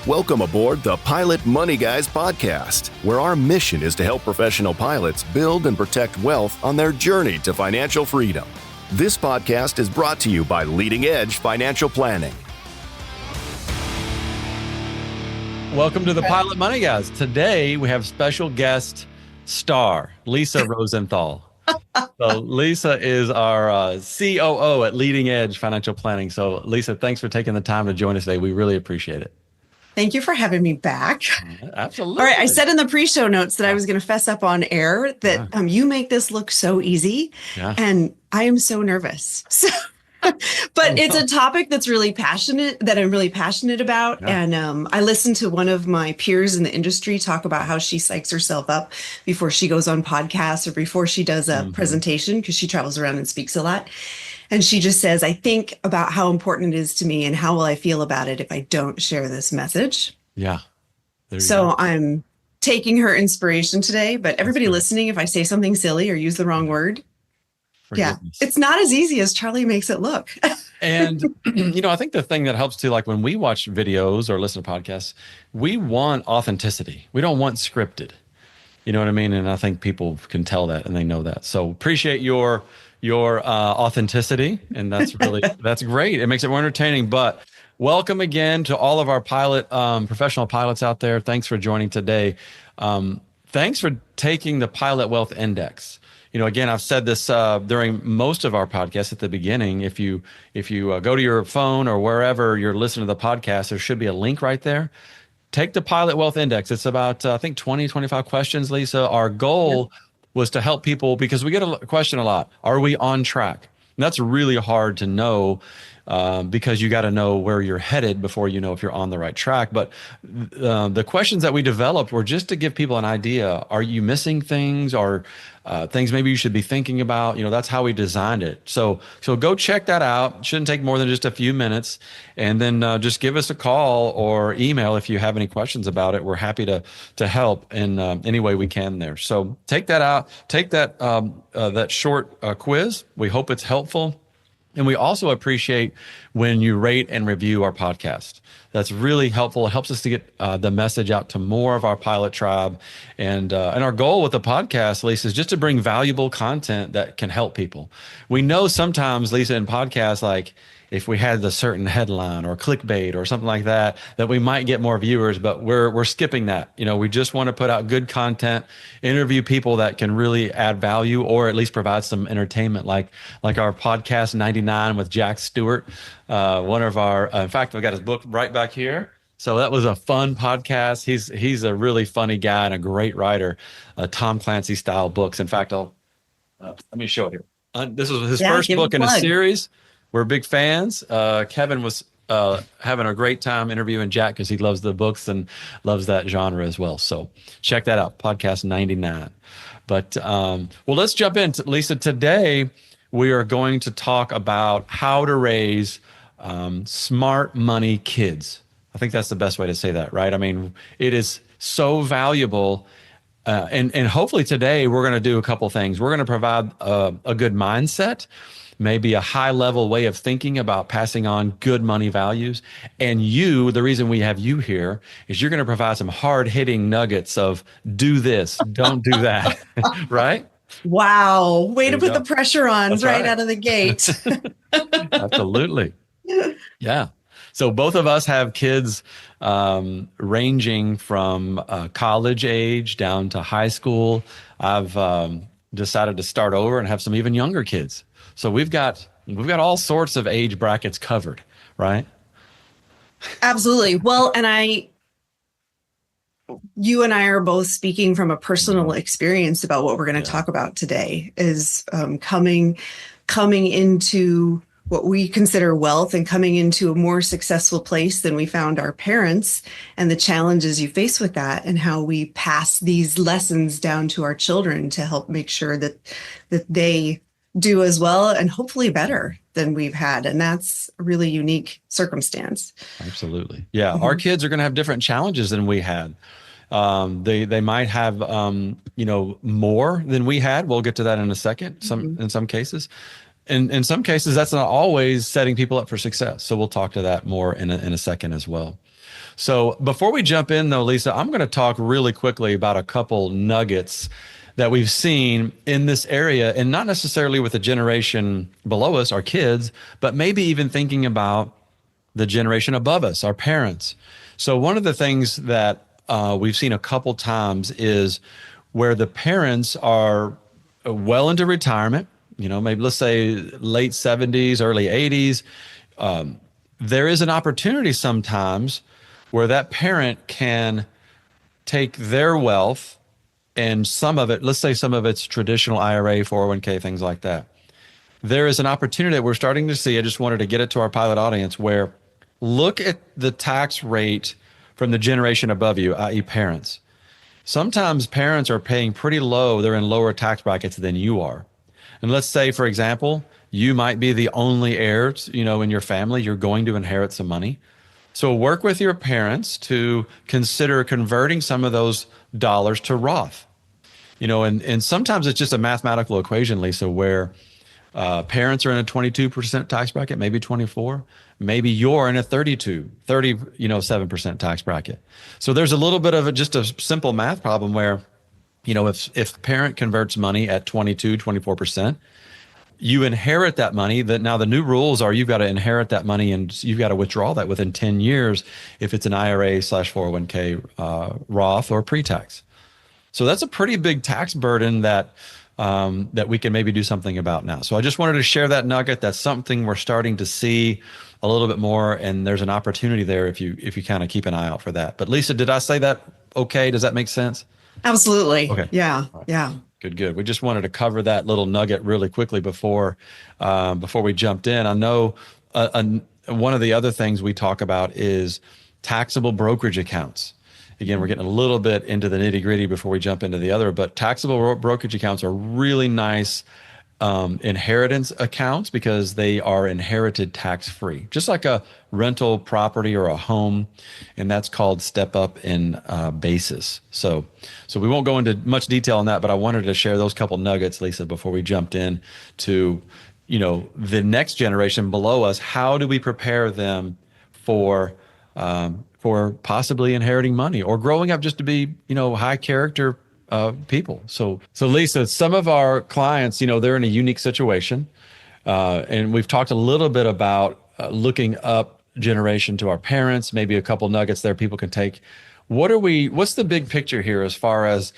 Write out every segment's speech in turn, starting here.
Welcome aboard the Pilot Money Guys podcast, where our mission is to help professional pilots build and protect wealth on their journey to financial freedom. This podcast is brought to you by Leading Edge Financial Planning. Welcome to the Pilot Money Guys. Today we have special guest star, Lisa Rosenthal. So Lisa is our COO at Leading Edge Financial Planning. So Lisa, thanks for taking the time to join us today. We really appreciate it. Thank you for having me back. Absolutely. All right. I said in the pre-show notes that I was going to fess up on air that you make this look so easy. Yeah. And I am so nervous. So, but it's a topic that I'm really passionate about. Yeah. And I listened to one of my peers in the industry talk about how she psychs herself up before she goes on podcasts or before she does a presentation, because she travels around and speaks a lot. And she just says, I think about how important it is to me and how will I feel about it if I don't share this message. Yeah. So I'm taking her inspiration today, but everybody listening, if I say something silly or use the wrong word, it's not as easy as Charlie makes it look. And, I think the thing that helps too, like when we watch videos or listen to podcasts, we want authenticity. We don't want scripted. You know what I mean? And I think people can tell that and they know that. So appreciate your authenticity. And that's that's great. It makes it more entertaining. But welcome again to all of our professional pilots out there. Thanks for joining today. Thanks for taking the Pilot Wealth Index. Again, I've said this during most of our podcasts at the beginning. If you go to your phone or wherever you're listening to the podcast, there should be a link right there. Take the Pilot Wealth Index. It's about, 20, 25 questions, Lisa. Our goal was to help people, because we get a question a lot. Are we on track? And that's really hard to know because you got to know where you're headed before you know if you're on the right track. But the questions that we developed were just to give people an idea. Are you missing things or things maybe you should be thinking about? That's how we designed it. So go check that out. It shouldn't take more than just a few minutes. And then just give us a call or email if you have any questions about it. We're happy to help in any way we can there. So take that out. Take that short quiz. We hope it's helpful. And we also appreciate when you rate and review our podcast. That's really helpful. It helps us to get the message out to more of our pilot tribe. And our goal with the podcast, Lisa, is just to bring valuable content that can help people. We know sometimes, Lisa, in podcasts, like if we had the certain headline or clickbait or something like that, that we might get more viewers, but we're skipping that. We just want to put out good content, interview people that can really add value or at least provide some entertainment, like our podcast 99 with Jack Stewart, one of our, in fact, we've got his book right back here. So that was a fun podcast. He's a really funny guy and a great writer, Tom Clancy style books. In fact, let me show it here. This was his first book in a series. We're big fans. Kevin was having a great time interviewing Jack because he loves the books and loves that genre as well. So check that out, podcast 99. But let's jump in. Lisa, today we are going to talk about how to raise smart money kids. I think that's the best way to say that, right? I mean, it is so valuable. And hopefully today we're going to do a couple things. We're going to provide a good mindset, maybe a high level way of thinking about passing on good money values. And the reason we have you here is you're going to provide some hard hitting nuggets of do this, don't do that, right? Wow. Way to put the pressure on right out of the gate. Absolutely. Yeah. So both of us have kids ranging from college age down to high school. I've decided to start over and have some even younger kids. So we've got all sorts of age brackets covered, right? Absolutely. Well, and you and I are both speaking from a personal experience about what we're going to talk about today is coming into what we consider wealth and coming into a more successful place than we found our parents, and the challenges you face with that, and how we pass these lessons down to our children to help make sure that they do as well and hopefully better than we've had. And that's a really unique circumstance. Absolutely. Yeah. Our kids are going to have different challenges than we had. They might have, more than we had. We'll get to that in a second. In some cases, in some cases, that's not always setting people up for success. So we'll talk to that more in a second as well. So before we jump in though, Lisa, I'm going to talk really quickly about a couple nuggets that we've seen in this area, and not necessarily with the generation below us, our kids, but maybe even thinking about the generation above us, our parents. So one of the things that we've seen a couple times is where the parents are well into retirement, maybe let's say late 70s, early 80s. There is an opportunity sometimes where that parent can take their wealth and some of it, let's say some of it's traditional IRA, 401k, things like that. There is an opportunity that we're starting to see. I just wanted to get it to our pilot audience where look at the tax rate from the generation above you, i.e. parents. Sometimes parents are paying pretty low. They're in lower tax brackets than you are. And let's say, for example, you might be the only heir, in your family. You're going to inherit some money. So work with your parents to consider converting some of those dollars to Roth. And sometimes it's just a mathematical equation, Lisa, where parents are in a 22% tax bracket, maybe 24. Maybe you're in a 37% tax bracket. So there's a little bit of just a simple math problem where, if parent converts money at 22, 24%, you inherit that money. That now the new rules are you've got to inherit that money and you've got to withdraw that within 10 years if it's an IRA/401k Roth or pre-tax. So that's a pretty big tax burden that we can maybe do something about now. So I just wanted to share that nugget. That's something we're starting to see a little bit more, and there's an opportunity there if you kind of keep an eye out for that. But Lisa, did I say that okay? Does that make sense? Absolutely. Okay. Yeah. Yeah. Good. We just wanted to cover that little nugget really quickly before we jumped in. I know one of the other things we talk about is taxable brokerage accounts. Again, we're getting a little bit into the nitty gritty before we jump into the other, but taxable brokerage accounts are really nice inheritance accounts because they are inherited tax-free, just like a rental property or a home, and that's called step up in basis. So we won't go into much detail on that, but I wanted to share those couple nuggets, Lisa, before we jumped in to, the next generation below us. How do we prepare them for possibly inheriting money or growing up just to be, high character people. So Lisa, some of our clients, they're in a unique situation. And we've talked a little bit about looking up generation to our parents, maybe a couple nuggets there people can take. What's the big picture here as far as,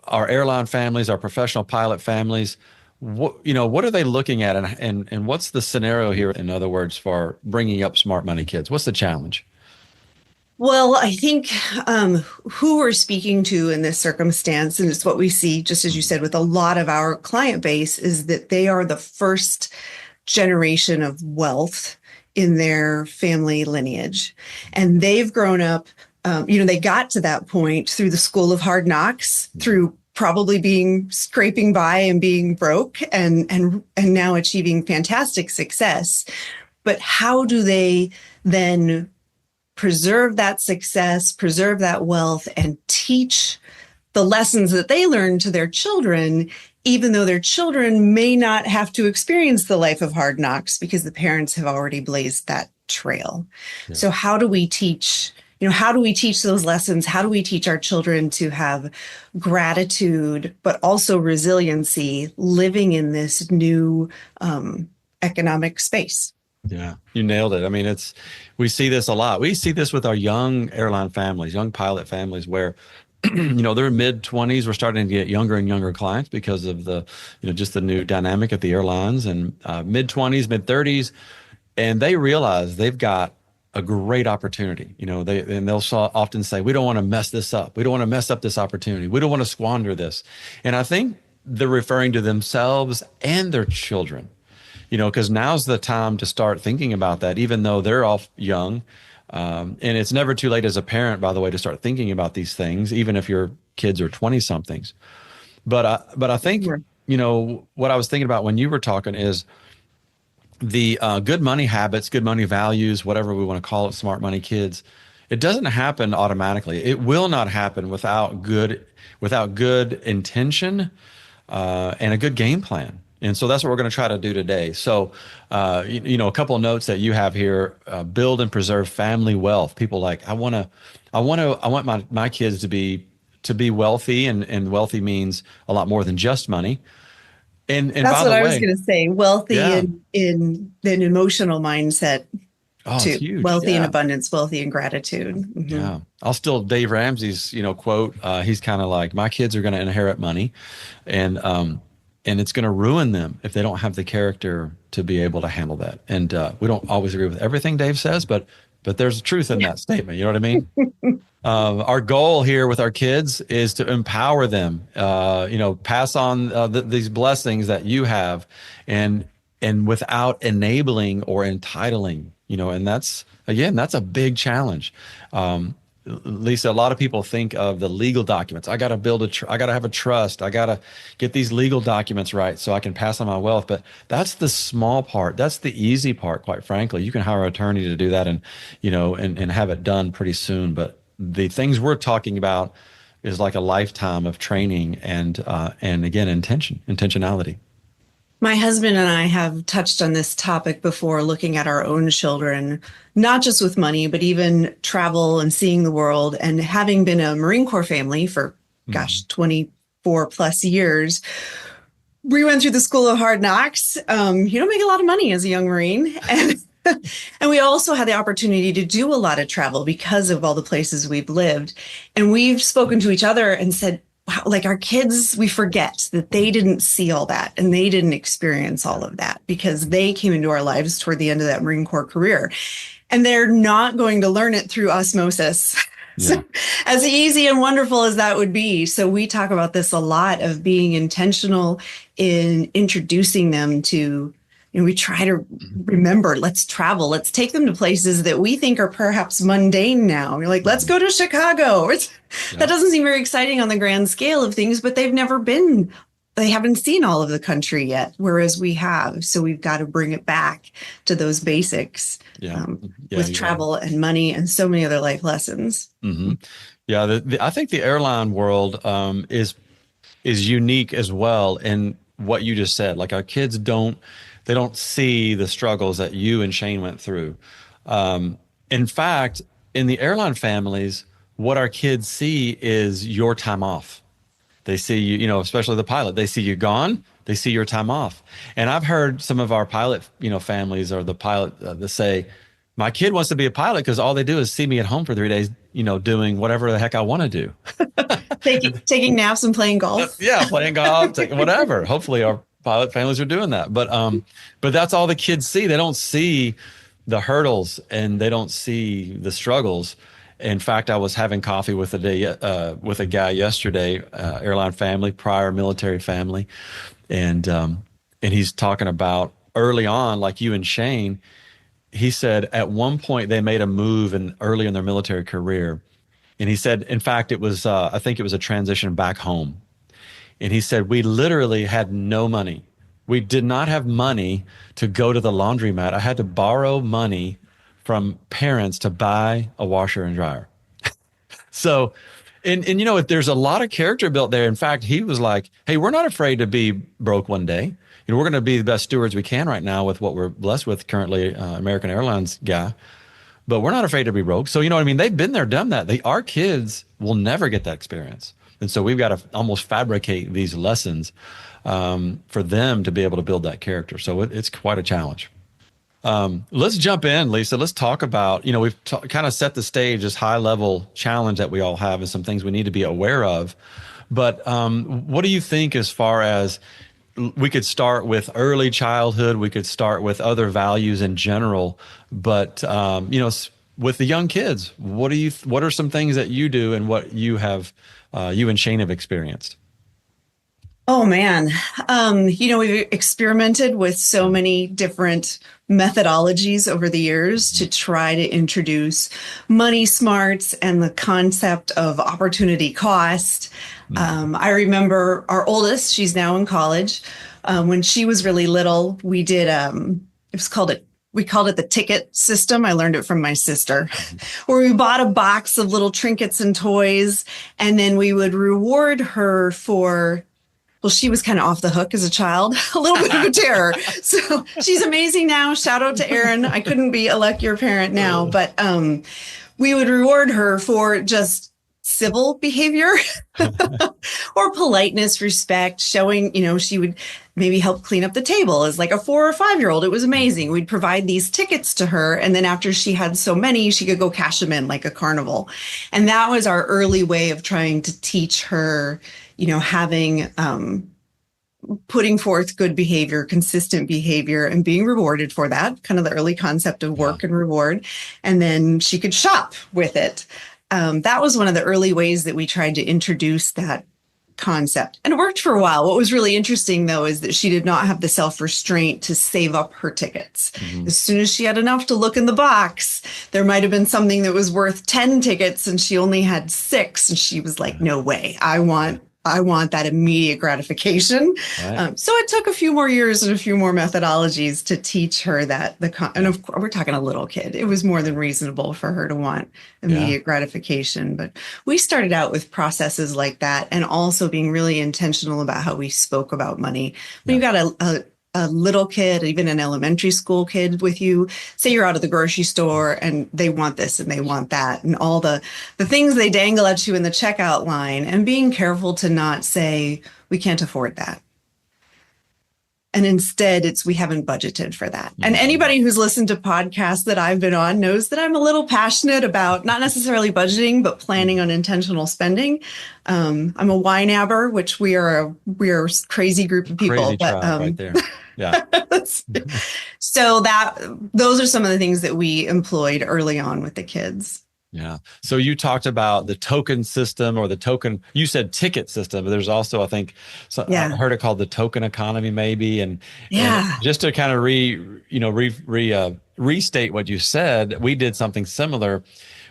our airline families, our professional pilot families? What are they looking at and what's the scenario here, in other words, for bringing up smart money kids? What's the challenge? Well, I think who we're speaking to in this circumstance, and it's what we see, just as you said, with a lot of our client base, is that they are the first generation of wealth in their family lineage. And they've grown up, they got to that point through the school of hard knocks, through probably scraping by and being broke and now achieving fantastic success. But how do they then preserve that success, preserve that wealth, and teach the lessons that they learn to their children, even though their children may not have to experience the life of hard knocks because the parents have already blazed that trail. Yeah. So how do we teach those lessons? How do we teach our children to have gratitude, but also resiliency living in this new economic space? Yeah, you nailed it. I mean, we see this a lot. We see this with our young airline families, young pilot families where, they're mid-20s. We're starting to get younger and younger clients because of the, just the new dynamic at the airlines, and mid-20s, mid-30s. And they realize they've got a great opportunity. They'll often say, we don't want to mess this up. We don't want to mess up this opportunity. We don't want to squander this. And I think they're referring to themselves and their children. Because now's the time to start thinking about that, even though they're all young. And it's never too late as a parent, by the way, to start thinking about these things, even if your kids are 20-somethings. But I think, what I was thinking about when you were talking is the good money habits, good money values, whatever we want to call it, smart money kids. It doesn't happen automatically. It will not happen without good intention and a good game plan. And so that's what we're going to try to do today. So, a couple of notes that you have here: build and preserve family wealth. People I want my kids to be wealthy, and wealthy means a lot more than just money. And that's by what the I was way, going to say. Wealthy yeah, in an emotional mindset oh, it's too. huge. Wealthy in Yeah, abundance, wealthy in gratitude. Mm-hmm. yeah. I'll steal Dave Ramsey's, quote. He's kind of like, my kids are going to inherit money, and it's going to ruin them if they don't have the character to be able to handle that. And we don't always agree with everything Dave says, but there's truth in that statement. You know what I mean? Our goal here with our kids is to empower them, pass on these blessings that you have, and without enabling or entitling, and that's a big challenge. Lisa, a lot of people think of the legal documents. I got to I got to have a trust. I got to get these legal documents right so I can pass on my wealth. But that's the small part. That's the easy part, quite frankly. You can hire an attorney to do that and have it done pretty soon. But the things we're talking about is like a lifetime of training and again, intentionality. My husband and I have touched on this topic before, looking at our own children, not just with money, but even travel and seeing the world. And having been a Marine Corps family for, 24 plus years, we went through the school of hard knocks. You don't make a lot of money as a young Marine. And we also had the opportunity to do a lot of travel because of all the places we've lived. And we've spoken to each other and said, wow, like our kids, we forget that they didn't see all that and they didn't experience all of that because they came into our lives toward the end of that Marine Corps career. And they're not going to learn it through osmosis. Yeah. So, as easy and wonderful as that would be. So we talk about this a lot, of being intentional in introducing them to, we try to remember, let's travel. Let's take them to places that we think are perhaps mundane now. We're like, let's go to Chicago. That doesn't seem very exciting on the grand scale of things, but they haven't seen all of the country yet, whereas we have. So we've got to bring it back to those basics with travel and money and so many other life lessons. Mm-hmm. Yeah, I think the airline world is unique as well in what you just said. Like, our kids don't see the struggles that you and Shane went through. In fact, in the airline families, what our kids see is your time off. They see you, especially the pilot, they see you gone, they see your time off. And I've heard some of our pilot, families, or the pilot that say, my kid wants to be a pilot because all they do is see me at home for 3 days, doing whatever the heck I want to do. taking naps and playing golf. Yeah, playing golf, whatever. Hopefully our pilot families are doing that. But that's all the kids see. They don't see the hurdles and they don't see the struggles. In fact, I was having coffee with a guy yesterday, airline family, prior military family, and he's talking about early on, like you and Shane. He said at one point they made a move early in their military career, and he said, in fact, it was I think it was a transition back home, and he said we literally had no money. We did not have money to go to the laundromat. I had to borrow money from parents to buy a washer and dryer. So, and there's a lot of character built there. In fact, he was like, hey, we're not afraid to be broke one day. We're going to be the best stewards we can right now with what we're blessed with currently, American Airlines guy, but we're not afraid to be broke. So, they've been there, done that. Our kids will never get that experience. And so we've got to almost fabricate these lessons for them to be able to build that character. So it's quite a challenge. Let's jump in, Lisa. Let's talk about, we've kind of set the stage, this high level challenge that we all have and some things we need to be aware of. But what do you think as far as, we could start with early childhood, we could start with other values in general, but with the young kids, what are some things that you do and what you and Shane have experienced? Oh man. We've experimented with so many different methodologies over the years to try to introduce money smarts and the concept of opportunity cost. I remember our oldest, she's now in college. When she was really little, we did, we called it the ticket system. I learned it from my sister, where we bought a box of little trinkets and toys, and then we would reward her for well, she was kind of off the hook as a child, a little bit of a terror. So she's amazing now. Shout out to Erin. I couldn't be a luckier parent now, but we would reward her for just civil behavior or politeness, respect, showing, she would maybe help clean up the table as like a 4 or 5-year-old. It was amazing. We'd provide these tickets to her. And then after she had so many, she could go cash them in like a carnival. And that was our early way of trying to teach her, having, putting forth good behavior, consistent behavior, and being rewarded for that, kind of the early concept of work and reward. And then she could shop with it. That was one of the early ways that we tried to introduce that concept, and it worked for a while. What was really interesting, though, is that she did not have the self-restraint to save up her tickets. As soon as she had enough to look in the box, there might have been something that was worth 10 tickets and she only had 6. And she was like, no way, I want that immediate gratification. Right. So it took a few more years and a few more methodologies to teach her that and of course, we're talking a little kid. It was more than reasonable for her to want immediate gratification. But we started out with processes like that, and also being really intentional about how we spoke about money. When you've got a little kid, even an elementary school kid with you, say you're out at the grocery store and they want this and they want that, and all the things they dangle at you in the checkout line, and being careful to not say, we can't afford that. And instead, it's, we haven't budgeted for that. And anybody who's listened to podcasts that I've been on knows that I'm a little passionate about not necessarily budgeting, but planning on intentional spending. I'm a YNABber, which we are a crazy group of people. Crazy tribe right there. Yeah. So those are some of the things that we employed early on with the kids. Yeah. So you talked about the token system, or the token, you said ticket system, but there's also, I think, I heard it called the token economy maybe. And just to kind of restate what you said, we did something similar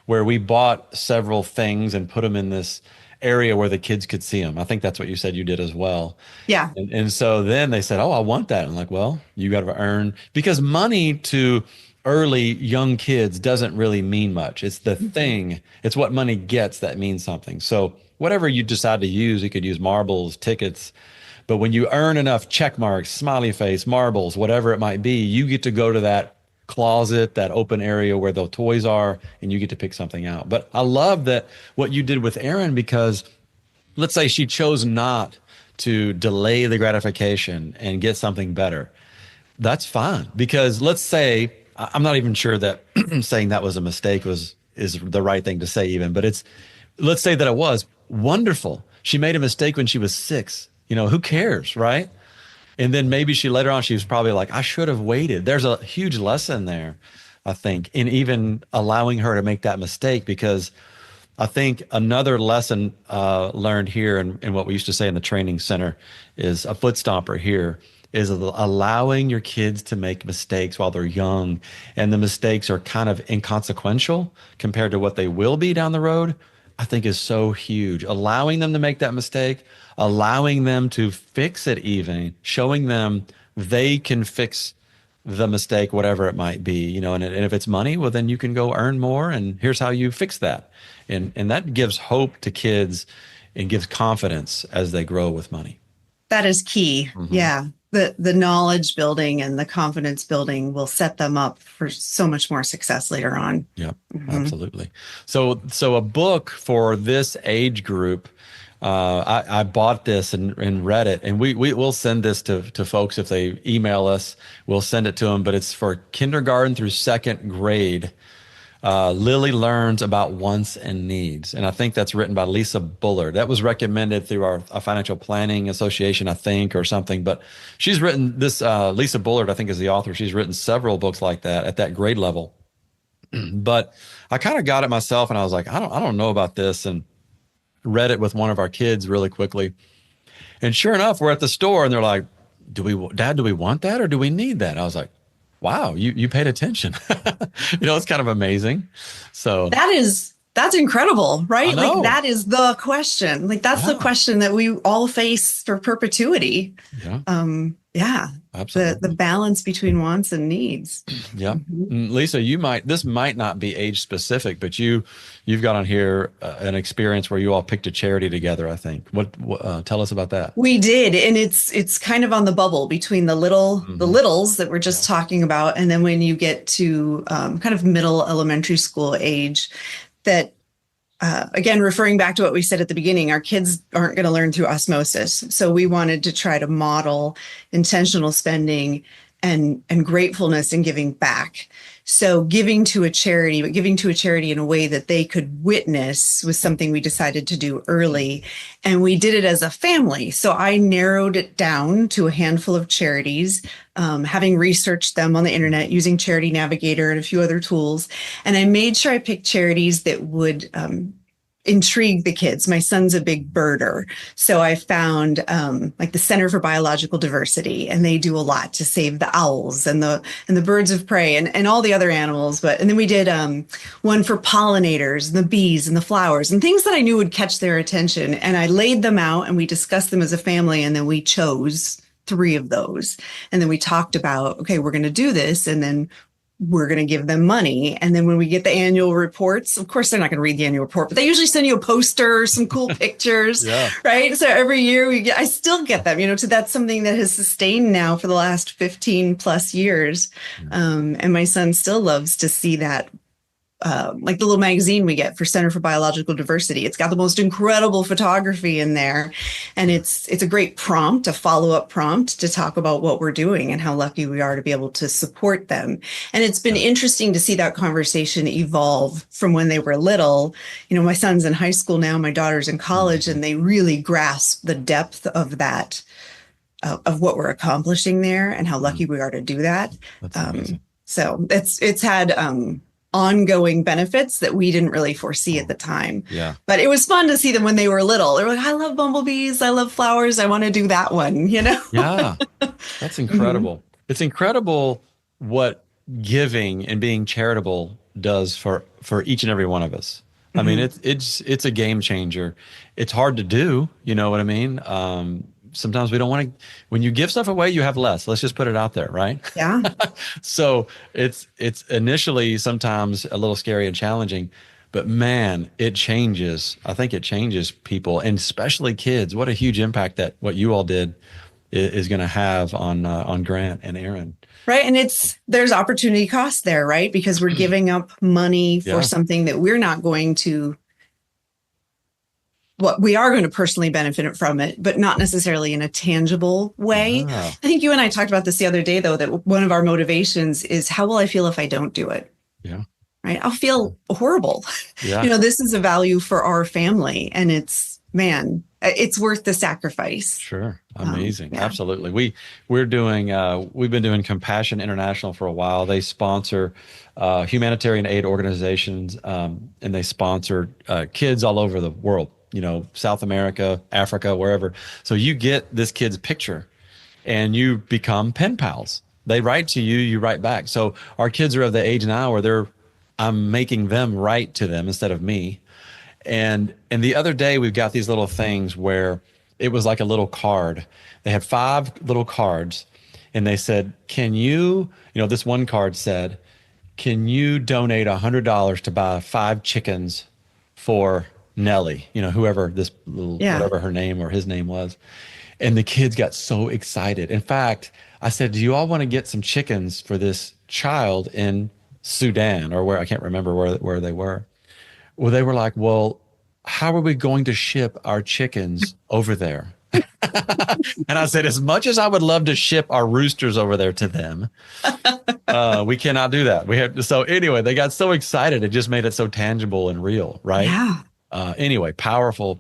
where we bought several things and put them in this area where the kids could see them. I think that's what you said you did as well. Yeah. And so then they said, oh, I want that. And I'm like, well, you got to earn, because money to early young kids doesn't really mean much. It's the thing. It's what money gets that means something. So whatever you decide to use, you could use marbles, tickets. But when you earn enough check marks, smiley face, marbles, whatever it might be, you get to go to that closet, that open area where the toys are, and you get to pick something out. But I love that what you did with Erin, because let's say she chose not to delay the gratification and get something better. That's fine, because let's say, I'm not even sure that saying that was a mistake is the right thing to say even, but let's say that it was wonderful. She made a mistake when she was 6, who cares, right? And then maybe later on, she was probably like, I should have waited. There's a huge lesson there, I think, in even allowing her to make that mistake, because I think another lesson learned here, and what we used to say in the training center is a foot stomper here, is allowing your kids to make mistakes while they're young. And the mistakes are kind of inconsequential compared to what they will be down the road, I think is so huge. Allowing them to make that mistake, allowing them to fix it, even showing them they can fix the mistake, whatever it might be, and if it's money, well, then you can go earn more, and here's how you fix that. And that gives hope to kids and gives confidence as they grow with money. That is key. Mm-hmm. Yeah. The knowledge building and the confidence building will set them up for so much more success later on. Yeah, absolutely. So a book for this age group, I bought this and read it, and we'll send this to folks if they email us. We'll send it to them, but it's for kindergarten through 2nd grade. Lily Learns About Wants and Needs. And I think that's written by Lisa Bullard. That was recommended through our Financial Planning Association, I think, or something. But she's written this, Lisa Bullard, I think, is the author. She's written several books like that at that grade level. But I kind of got it myself, and I was like, I don't know about this, and read it with one of our kids really quickly. And sure enough, we're at the store, and they're like, Dad, do we want that, or do we need that? I was like, wow, you paid attention. It's kind of amazing. So that's incredible, right? Like, that is the question. Like, that's the question that we all face for perpetuity. Yeah. Absolutely. the balance between wants and needs. Yeah. Mm-hmm. Lisa, this might not be age specific, but you've got on here an experience where you all picked a charity together, I think. Tell us about that. We did, and it's kind of on the bubble between the Hmm. littles that we're just Yeah. talking about, and then when you get to kind of middle elementary school age, that again, referring back to what we said at the beginning, our kids aren't going to learn through osmosis. So we wanted to try to model intentional spending and gratefulness and giving back. So giving to a charity, but giving to a charity in a way that they could witness was something we decided to do early. And we did it as a family. So I narrowed it down to a handful of charities, having researched them on the internet using Charity Navigator and a few other tools. And I made sure I picked charities that would intrigue the kids. My son's a big birder. So I found like the Center for Biological Diversity, and they do a lot to save the owls and the birds of prey and all the other animals. And then we did one for pollinators and the bees and the flowers and things that I knew would catch their attention. And I laid them out and we discussed them as a family, and then we chose 3 of those. And then we talked about, okay, we're going to do this. And then we're going to give them money. And then when we get the annual reports, of course, they're not going to read the annual report, but they usually send you a poster, some cool pictures, Yeah. right? So every year I still get them, so that's something that has sustained now for the last 15 plus years. And my son still loves to see that. Like the little magazine we get for Center for Biological Diversity. It's got the most incredible photography in there. And it's a great prompt, a follow-up prompt to talk about what we're doing and how lucky we are to be able to support them. And it's been interesting to see that conversation evolve from when they were little. My son's in high school now, my daughter's in college, and they really grasp the depth of that, of what we're accomplishing there and how lucky we are to do that. That's amazing. So it's had ongoing benefits that we didn't really foresee at the time. Yeah. But it was fun to see them when they were little. They were like, I love bumblebees. I love flowers. I want to do that one, Yeah. That's incredible. It's incredible what giving and being charitable does for each and every one of us. I mean, it's a game changer. It's hard to do, you know what I mean? Sometimes we don't want to, when you give stuff away, you have less. Let's just put it out there, right? Yeah. So it's initially sometimes a little scary and challenging, but man, it changes. I think it changes people, and especially kids. What a huge impact that what you all did is going to have on Grant and Aaron. Right. And there's opportunity cost there, right? Because we're giving up money for something that we're not going to, we are going to personally benefit from it, but not necessarily in a tangible way. I think you and I talked about this the other day, though, that one of our motivations is how will I feel if I don't do it? Yeah. Right. I'll feel horrible. Yeah. This is a value for our family, and it's worth the sacrifice. Sure. Amazing. Yeah. Absolutely. We've been doing Compassion International for a while. They sponsor humanitarian aid organizations, and they sponsor kids all over the world. South America, Africa, wherever. So you get this kid's picture and you become pen pals. They write to you, you write back. So our kids are of the age now where I'm making them write to them instead of me. And the other day we've got these little things where it was like a little card. They had 5 little cards, and they said, can you, this one card said, can you donate $100 to buy 5 chickens for Nellie, whoever this little, whatever her name or his name was. And the kids got so excited. In fact, I said, do you all want to get some chickens for this child in Sudan, or where, I can't remember where they were. Well, they were like, well, how are we going to ship our chickens over there? And I said, as much as I would love to ship our roosters over there to them, we cannot do that. So anyway, they got so excited. It just made it so tangible and real, right? Yeah. Anyway, powerful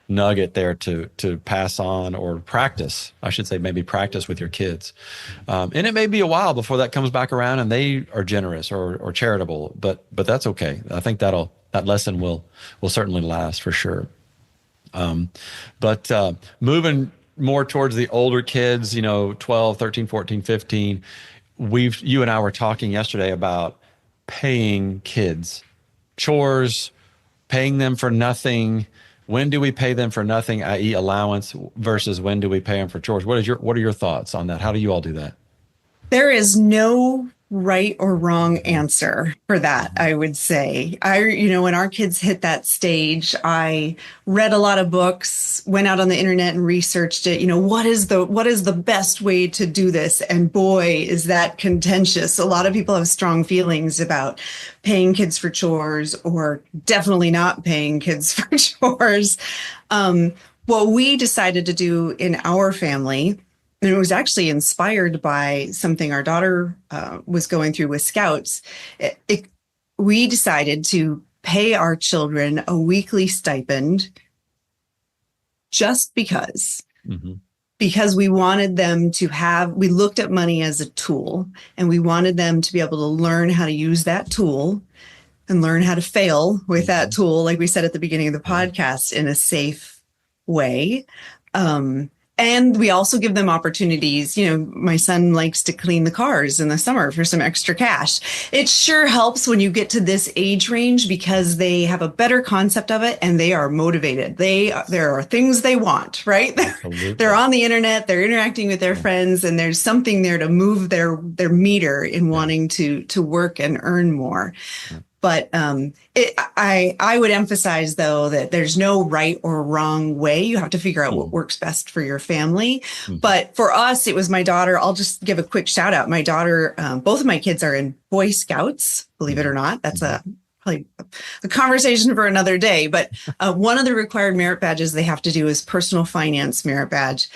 nugget there to pass on, or practice. I should say maybe practice with your kids. And it may be a while before that comes back around and they are generous or charitable, but that's okay. I think that lesson will certainly last for sure. But moving more towards the older kids, 12, 13, 14, 15, you and I were talking yesterday about paying kids, chores, paying them for nothing, when do we pay them for nothing, i.e. allowance, versus when do we pay them for chores? What are your thoughts on that? How do you all do that? There is no right or wrong answer for that, I would say. When our kids hit that stage, I read a lot of books, went out on the internet and researched it. What is the best way to do this? And boy, is that contentious. A lot of people have strong feelings about paying kids for chores or definitely not paying kids for chores. What we decided to do in our family, and it was actually inspired by something our daughter was going through with Scouts. We decided to pay our children a weekly stipend just because. Mm-hmm. Because we wanted them to we looked at money as a tool, and we wanted them to be able to learn how to use that tool and learn how to fail with that tool, like we said at the beginning of the podcast, in a safe way. And we also give them opportunities. My son likes to clean the cars in the summer for some extra cash. It sure helps when you get to this age range because they have a better concept of it and they are motivated. There are things they want, right? They're on the internet, they're interacting with their friends, and there's something there to move their meter in wanting to work and earn more. But I would emphasize, though, that there's no right or wrong way. You have to figure out what works best for your family. Mm-hmm. But for us, it was my daughter. I'll just give a quick shout out. My daughter, both of my kids are in Boy Scouts, believe it or not. That's probably a conversation for another day. But one of the required merit badges they have to do is personal finance merit badge.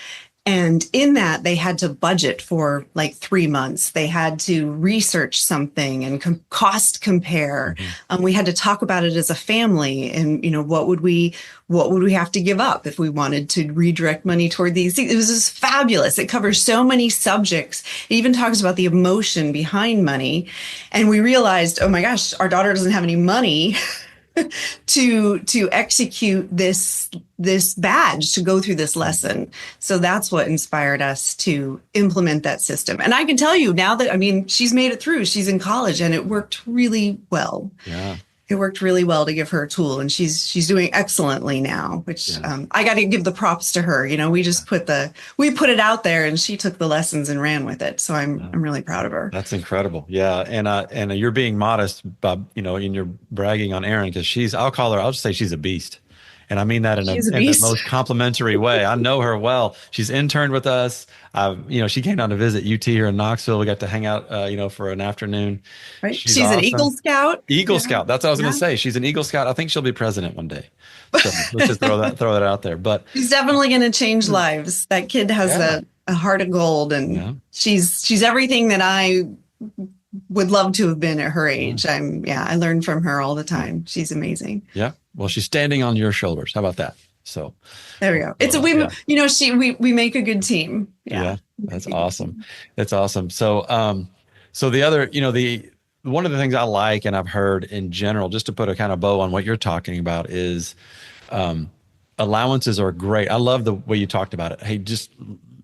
And in that, they had to budget for like 3 months. They had to research something and cost compare. Mm-hmm. We had to talk about it as a family, and what would we have to give up if we wanted to redirect money toward these things. It was just fabulous. It covers so many subjects. It even talks about the emotion behind money. And we realized, oh my gosh, our daughter doesn't have any money to execute this badge, to go through this lesson. So that's what inspired us to implement that system. And I can tell you now that, she's made it through. She's in college, and it worked really well. Yeah. It worked really well to give her a tool, and she's doing excellently now, which I got to give the props to her. We just put it out there, and she took the lessons and ran with it. So I'm really proud of her. That's incredible. Yeah. And you're being modest, Bob, and you're bragging on Erin, because I'll just say she's a beast. And I mean that in the most complimentary way. I know her well. She's interned with us. She came down to visit UT here in Knoxville. We got to hang out, for an afternoon. Right. She's awesome. An Eagle Scout. Eagle Scout. That's what I was going to say. She's an Eagle Scout. I think she'll be president one day. So let's just throw that out there. But she's definitely going to change lives. That kid has a heart of gold, and she's everything that I would love to have been at her age. I learn from her all the time. She's amazing. Yeah. Well, she's standing on your shoulders. How about that? So there we go. We make a good team. Yeah. That's awesome. That's awesome. So, so the other, one of the things I like, and I've heard in general, just to put a kind of bow on what you're talking about, is allowances are great. I love the way you talked about it. Hey, just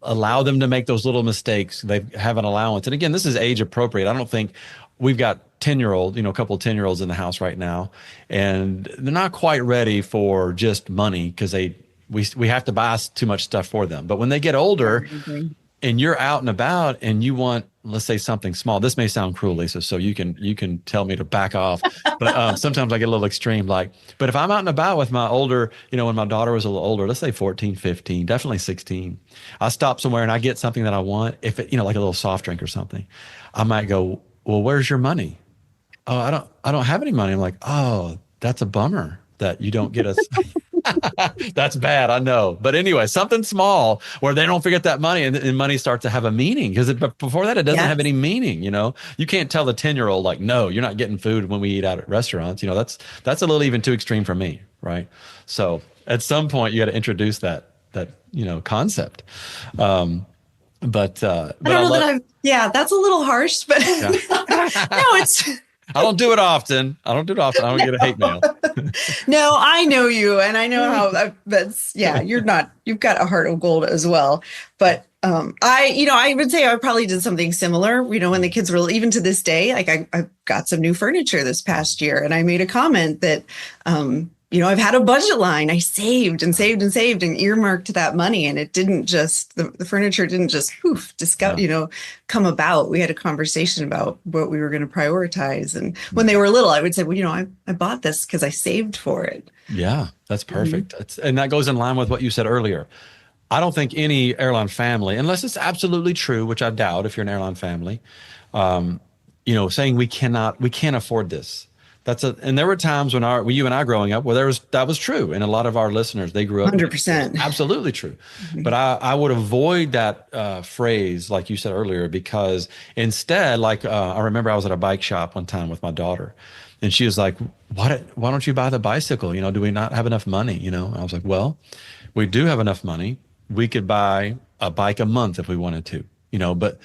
allow them to make those little mistakes. They have an allowance. And again, this is age appropriate. I don't think we've got 10-year-old, a couple of 10-year-olds in the house right now, and they're not quite ready for just money because we have to buy too much stuff for them. But when they get older and you're out and about and you want, let's say, something small, this may sound cruel, Lisa, so you can tell me to back off. But sometimes I get a little extreme. But if I'm out and about with my older, when my daughter was a little older, let's say 14, 15, definitely 16, I stop somewhere and I get something that I want. If it, like a little soft drink or something, I might go, well, where's your money? Oh, I don't have any money. I'm like, oh, that's a bummer that you don't get us. That's bad, I know. But anyway, something small where they don't forget that money, and money starts to have a meaning, because before that, it doesn't have any meaning. You can't tell the 10-year-old like, no, you're not getting food when we eat out at restaurants. That's a little even too extreme for me, right? So at some point, you got to introduce that concept. That's a little harsh, but no, it's. I don't do it often. I don't get a hate mail. No, I know you, and I know how you've got a heart of gold as well. But I would say I probably did something similar, when the kids were, even to this day, like I got some new furniture this past year, and I made a comment that, I've had a budget line. I saved and saved and saved and earmarked that money. And it didn't just, the furniture didn't just come about. We had a conversation about what we were going to prioritize. And when they were little, I would say, well, I bought this because I saved for it. Yeah, that's perfect. And that goes in line with what you said earlier. I don't think any airline family, unless it's absolutely true, which I doubt if you're an airline family, saying we can't afford this. And there were times when you and I growing up where that was true. And a lot of our listeners, they grew up. 100%. Absolutely true. But I would avoid that phrase, like you said earlier, because instead, I remember I was at a bike shop one time with my daughter and she was like, why don't you buy the bicycle? Do we not have enough money? I was like, well, we do have enough money. We could buy a bike a month if we wanted to, but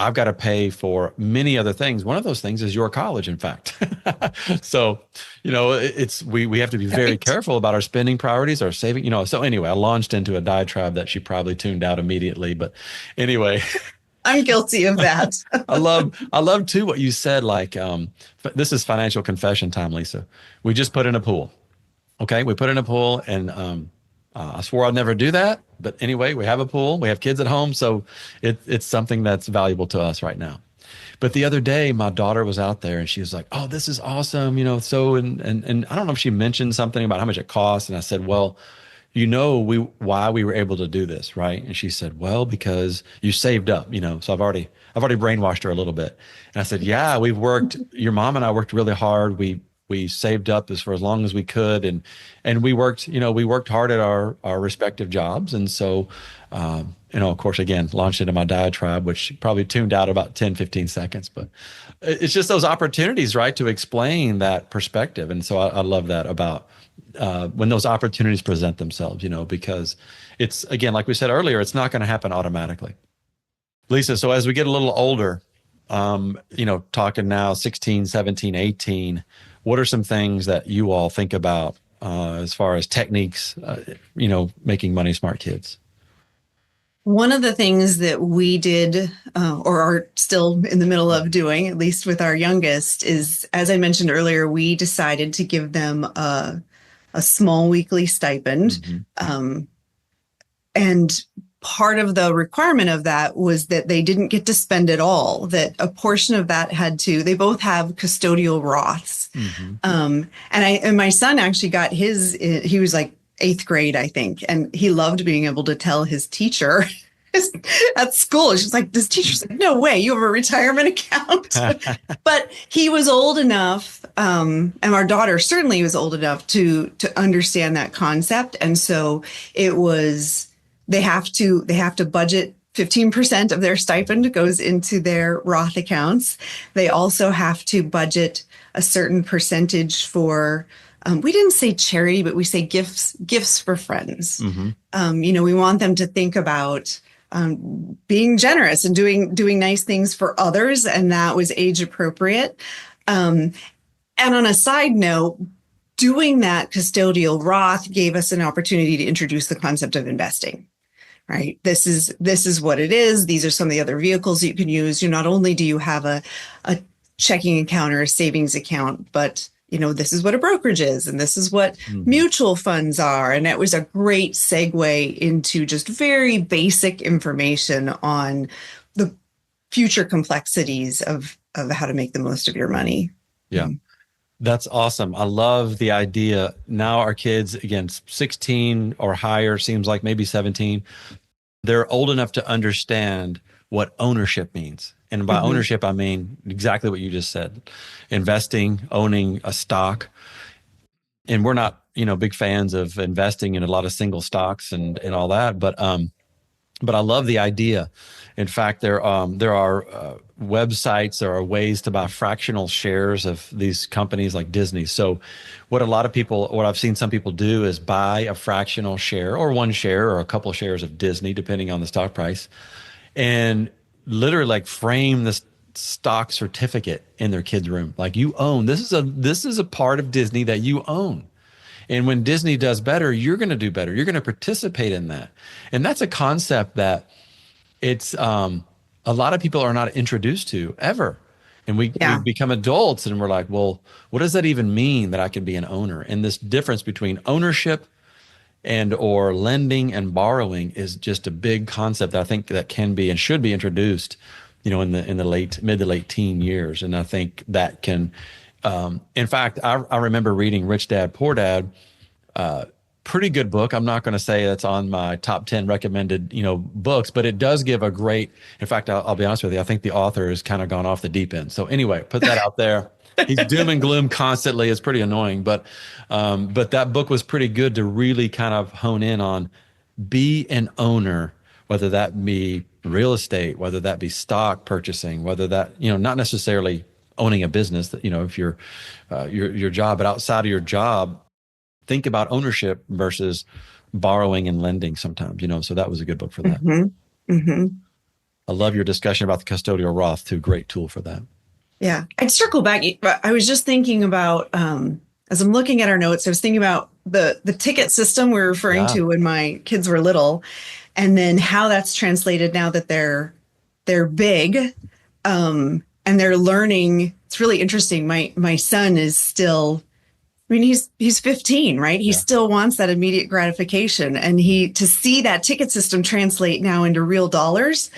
I've got to pay for many other things. One of those things is your college, in fact. So, we have to be very careful about our spending priorities, our saving, so anyway, I launched into a diatribe that she probably tuned out immediately, but anyway. I'm guilty of that. I love too what you said, this is financial confession time, Lisa. We just put in a pool. Okay. We put in a pool and, I swore I'd never do that, but anyway, we have a pool, we have kids at home, so it's something that's valuable to us right now. But the other day, my daughter was out there and she was like, "Oh, this is awesome," So and I don't know if she mentioned something about how much it costs, and I said, "Well, why we were able to do this, right?" And she said, "Well, because you saved up, So I've already brainwashed her a little bit, and I said, "Yeah, your mom and I worked really hard. We saved up for as long as we could, and we worked hard at our respective jobs." And so, of course, again, launched into my diatribe, which probably tuned out about 10, 15 seconds, but it's just those opportunities, right, to explain that perspective. And so I love that about when those opportunities present themselves, because it's, again, like we said earlier, it's not going to happen automatically. Lisa, so as we get a little older, talking now 16, 17, 18, what are some things that you all think about as far as techniques, making money smart kids? One of the things that we did or are still in the middle of doing, at least with our youngest, is, as I mentioned earlier, we decided to give them a small weekly stipend. And part of the requirement of that was that they didn't get to spend it all, that a portion of that they both have custodial Roths. And my son actually got he was like 8th grade, I think. And he loved being able to tell his teacher at school. She's like, this teacher's like, "No way, you have a retirement account." But he was old enough, and our daughter certainly was old enough to understand that concept. And so it was, they have to budget 15% of their stipend goes into their Roth accounts. They also have to budget a certain percentage for, we didn't say charity, but we say gifts for friends. We want them to think about being generous and doing nice things for others. And that was age appropriate. And on a side note, doing that custodial Roth gave us an opportunity to introduce the concept of investing. Right. This is what it is. These are some of the other vehicles you can use. Not only do you have a checking account or a savings account, but this is what a brokerage is, and this is what mutual funds are. And it was a great segue into just very basic information on the future complexities of how to make the most of your money. Yeah. That's awesome. I love the idea. Now our kids, again, 16 or higher, seems like maybe 17, they're old enough to understand what ownership means. And by ownership, I mean exactly what you just said: investing, owning a stock. And we're not, big fans of investing in a lot of single stocks and all that, but I love the idea. In fact, there are websites, there are ways to buy fractional shares of these companies like Disney. So what I've seen some people do is buy a fractional share or one share or a couple of shares of Disney, depending on the stock price, and literally frame the stock certificate in their kid's room. Like, you own, this is a part of Disney that you own. And when Disney does better, you're going to do better. You're going to participate in that. And that's a concept that it's a lot of people are not introduced to ever. And we become adults and we're like, well, what does that even mean that I can be an owner? And this difference between ownership and or lending and borrowing is just a big concept that I think that can be and should be introduced, in the mid to late teen years. And I think that can, in fact, I remember reading Rich Dad, Poor Dad, pretty good book. I'm not going to say that's on my top 10 recommended, books, but it does give a great, in fact, I'll be honest with you. I think the author has kind of gone off the deep end. So anyway, put that out there. He's doom and gloom constantly. It's pretty annoying, but that book was pretty good to really kind of hone in on be an owner, whether that be real estate, whether that be stock purchasing, whether that, not necessarily owning a business that, if you're your job, but outside of your job, think about ownership versus borrowing and lending sometimes, so that was a good book for that. Mm-hmm. Mm-hmm. I love your discussion about the custodial Roth too. Great tool for that. Yeah. I'd circle back. I was just thinking about, as I'm looking at our notes, I was thinking about the ticket system we're referring to when my kids were little, and then how that's translated now that they're big, and they're learning. It's really interesting. My son is still, he's 15, right? He still wants that immediate gratification. And to see that ticket system translate now into real dollars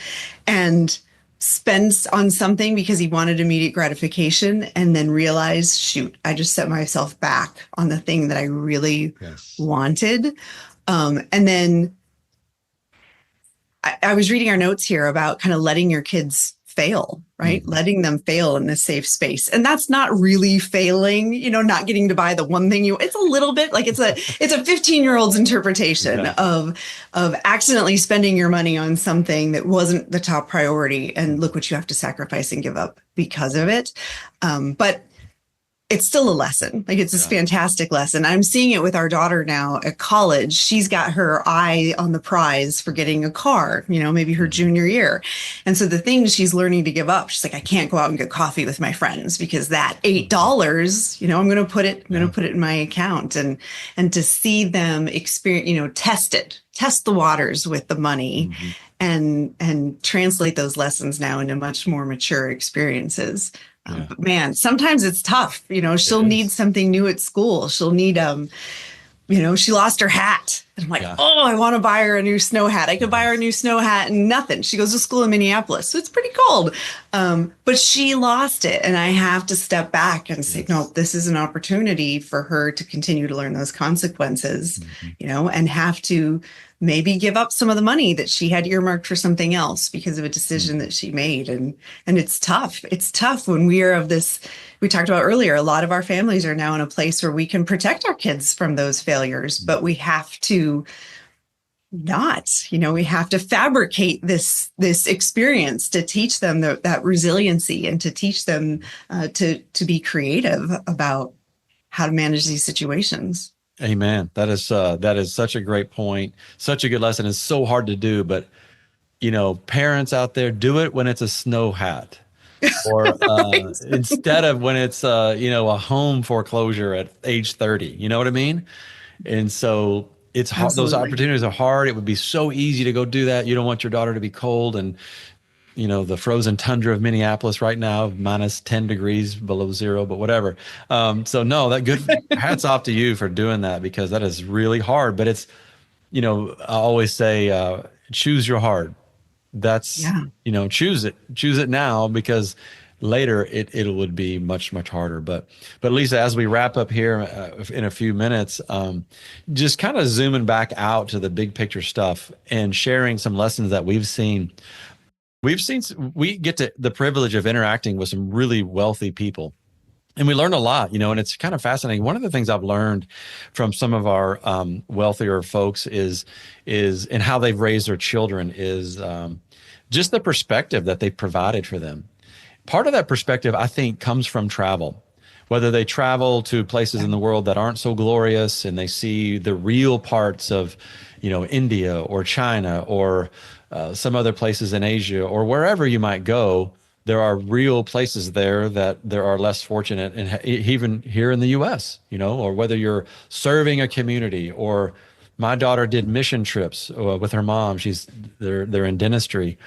and spends on something because he wanted immediate gratification and then realize, shoot, I just set myself back on the thing that I really wanted. And then I was reading our notes here about kind of letting your kids fail, right? Mm-hmm. Letting them fail in a safe space. And that's not really failing, not getting to buy the one thing it's a little bit like it's a 15-year-old's interpretation of accidentally spending your money on something that wasn't the top priority. And look what you have to sacrifice and give up because of it. But it's still a lesson. Like it's this fantastic lesson. I'm seeing it with our daughter now at college. She's got her eye on the prize for getting a car, maybe her junior year. And so the things she's learning to give up, she's like, I can't go out and get coffee with my friends because that $8, I'm going to put it in my account and to see them experience, test the waters with the money and translate those lessons now into much more mature experiences. But man, sometimes it's tough. She'll need something new at school. She'll need, she lost her hat. And I'm like, I want to buy her a new snow hat. I could buy her a new snow hat and nothing. She goes to school in Minneapolis, so it's pretty cold. But she lost it. And I have to step back and say, no, this is an opportunity for her to continue to learn those consequences, and have to maybe give up some of the money that she had earmarked for something else because of a decision that she made. And it's tough. It's tough when we are of this, we talked about earlier, a lot of our families are now in a place where we can protect our kids from those failures, but we have to we have to fabricate this experience to teach them that resiliency and to teach them to be creative about how to manage these situations. Amen. That is such a great point. Such a good lesson. It's so hard to do, but parents out there, do it when it's a snow hat, or instead of when it's a home foreclosure at age 30. You know what I mean? And so it's hard. Those opportunities are hard. It would be so easy to go do that. You don't want your daughter to be cold and the frozen tundra of Minneapolis right now, minus 10 degrees below zero, but whatever. So no, that good hats off to you for doing that, because that is really hard. But it's, I always say, choose your heart. That's, choose it now, because later it would be much, much harder. But Lisa, as we wrap up here in a few minutes, just kind of zooming back out to the big picture stuff and sharing some lessons that we get to the privilege of interacting with some really wealthy people, and we learn a lot, and it's kind of fascinating. One of the things I've learned from some of our wealthier folks is and how they've raised their children is just the perspective that they provided for them. Part of that perspective, I think, comes from travel. Whether they travel to places in the world that aren't so glorious and they see the real parts of, India or China or some other places in Asia or wherever you might go, there are real places there that there are less fortunate, and even here in the U.S., or whether you're serving a community, or my daughter did mission trips with her mom. They're in dentistry.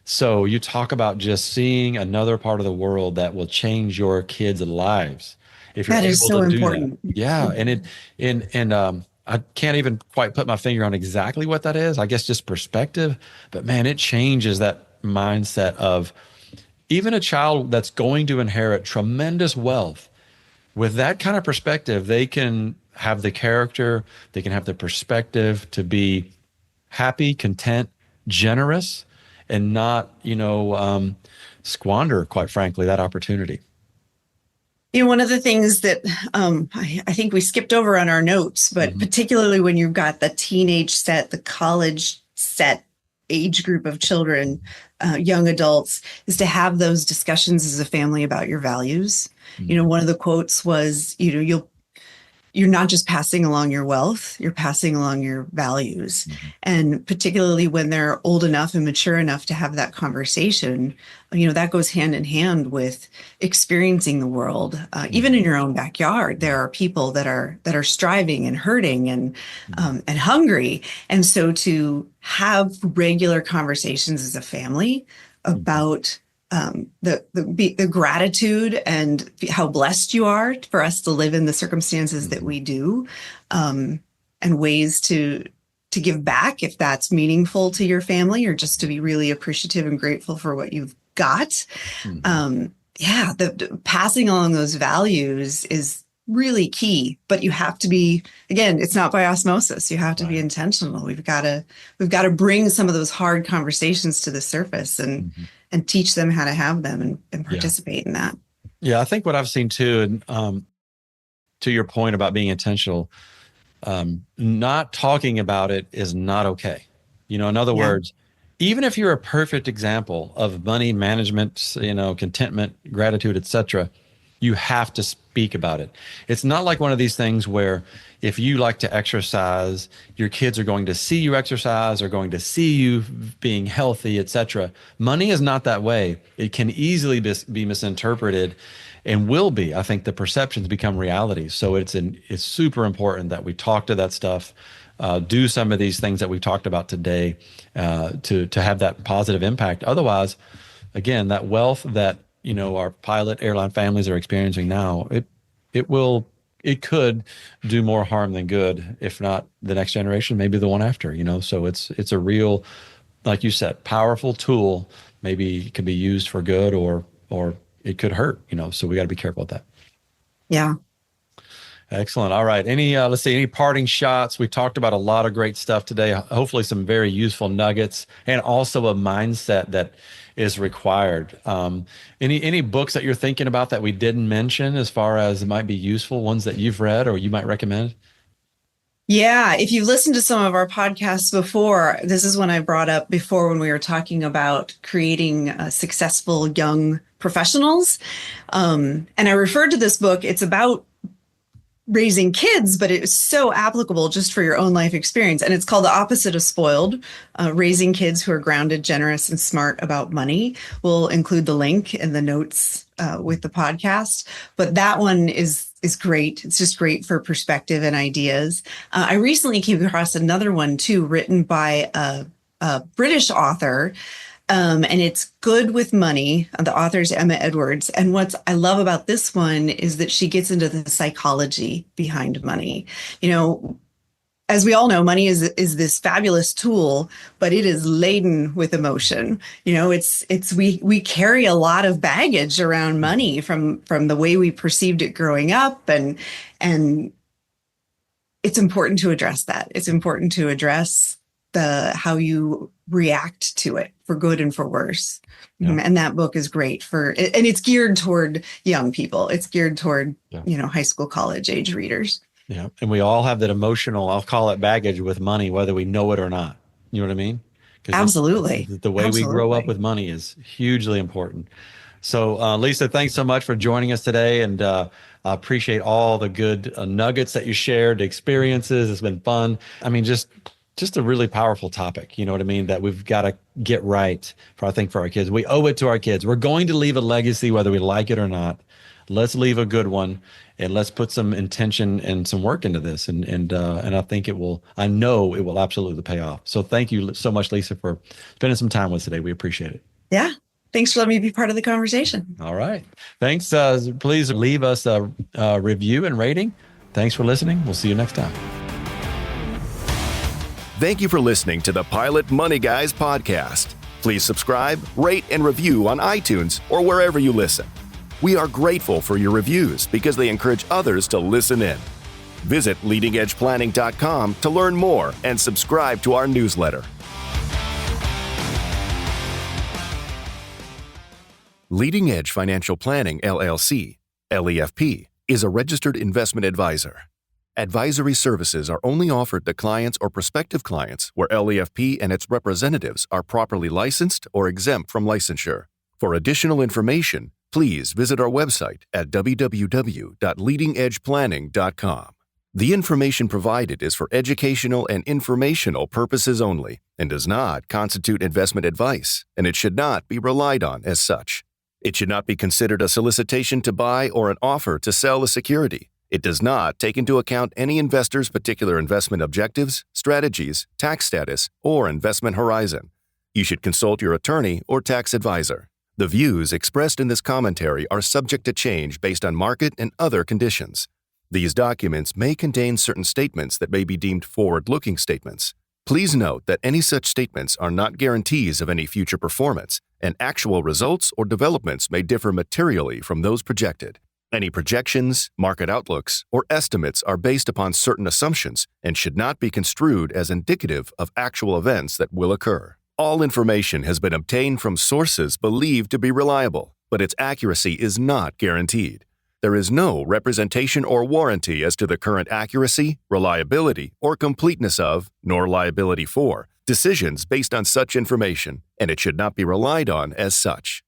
So you talk about just seeing another part of the world that will change your kids' lives if you're That is able so to do that. important. Yeah, and I can't even quite put my finger on exactly what that is. I guess just perspective, but man, it changes that mindset of even a child that's going to inherit tremendous wealth. With that kind of perspective, they can have the character, they can have the perspective to be happy, content, generous, and not, squander, quite frankly, that opportunity. One of the things that I think we skipped over on our notes, but particularly when you've got the teenage set, the college set age group of children, young adults, is to have those discussions as a family about your values. One of the quotes was, you're not just passing along your wealth, you're passing along your values. And particularly when they're old enough and mature enough to have that conversation, that goes hand in hand with experiencing the world. Even in your own backyard, there are people that are striving and hurting and hungry. And so to have regular conversations as a family about the gratitude and how blessed you are for us to live in the circumstances that we do, and ways to give back if that's meaningful to your family, or just to be really appreciative and grateful for what you've got. The passing along those values is really key, but you have to be, again, it's not by osmosis. You have to be intentional. We've got to bring some of those hard conversations to the surface and teach them how to have them and participate in that. Yeah, I think what I've seen too, and to your point about being intentional, not talking about it is not okay. In other words, even if you're a perfect example of money management, contentment, gratitude, etc., you have to speak about it. It's not like one of these things where if you like to exercise, your kids are going to see you exercise, or going to see you being healthy, etc. Money is not that way. It can easily be misinterpreted, and will be. I think the perceptions become reality. So it's super important that we talk to that stuff, do some of these things that we talked about today, to have that positive impact. Otherwise, again, that wealth that our pilot airline families are experiencing now, it could do more harm than good, if not the next generation, maybe the one after. So it's a real, like you said, powerful tool. Maybe it can be used for good, or it could hurt. So we got to be careful with that. Yeah. Excellent. All right. Let's see, any parting shots? We talked about a lot of great stuff today. Hopefully some very useful nuggets, and also a mindset that is required. Any books that you're thinking about that we didn't mention, as far as it might be useful, ones that you've read or you might recommend? Yeah, if you've listened to some of our podcasts before, this is one I brought up before when we were talking about creating successful young professionals. And I referred to this book. It's about raising kids, but it's so applicable just for your own life experience. And it's called The Opposite of Spoiled, Raising Kids Who Are Grounded, Generous, and Smart About Money. We'll include the link in the notes with the podcast. But that one is great. It's just great for perspective and ideas. I recently came across another one too, written by a British author. And it's Good with Money. The author's Emma Edwards. And what I love about this one is that she gets into the psychology behind money. As we all know, money is this fabulous tool, but it is laden with emotion. We carry a lot of baggage around money from the way we perceived it growing up, and it's important to address that. It's important to address how you react to it, for good and for worse. Yeah. And that book is great and it's geared toward young people. It's geared toward, high school, college age readers. Yeah. And we all have that emotional, I'll call it baggage with money, whether we know it or not. You know what I mean? Absolutely. The way we grow up with money is hugely important. So, Lisa, thanks so much for joining us today. And I appreciate all the good nuggets that you shared, the experiences. It's been fun. I mean, just a really powerful topic, you know what I mean, that we've got to get right for our kids. We owe it to our kids. We're going to leave a legacy, whether we like it or not. Let's leave a good one, and let's put some intention and some work into this. And I think I know it will absolutely pay off. So thank you so much, Lisa, for spending some time with us today. We appreciate it. Yeah. Thanks for letting me be part of the conversation. All right. Thanks. Please leave us a review and rating. Thanks for listening. We'll see you next time. Thank you for listening to the Pilot Money Guys podcast. Please subscribe, rate, and review on iTunes or wherever you listen. We are grateful for your reviews because they encourage others to listen in. Visit leadingedgeplanning.com to learn more and subscribe to our newsletter. Leading Edge Financial Planning, LLC, LEFP, is a registered investment advisor. Advisory services are only offered to clients or prospective clients where LEFP and its representatives are properly licensed or exempt from licensure. For additional information, please visit our website at www.leadingedgeplanning.com. The information provided is for educational and informational purposes only and does not constitute investment advice, and it should not be relied on as such. It should not be considered a solicitation to buy or an offer to sell a security. It does not take into account any investor's particular investment objectives, strategies, tax status, or investment horizon. You should consult your attorney or tax advisor. The views expressed in this commentary are subject to change based on market and other conditions. These documents may contain certain statements that may be deemed forward-looking statements. Please note that any such statements are not guarantees of any future performance, and actual results or developments may differ materially from those projected. Any projections, market outlooks, or estimates are based upon certain assumptions and should not be construed as indicative of actual events that will occur. All information has been obtained from sources believed to be reliable, but its accuracy is not guaranteed. There is no representation or warranty as to the current accuracy, reliability, or completeness of, nor liability for, decisions based on such information, and it should not be relied on as such.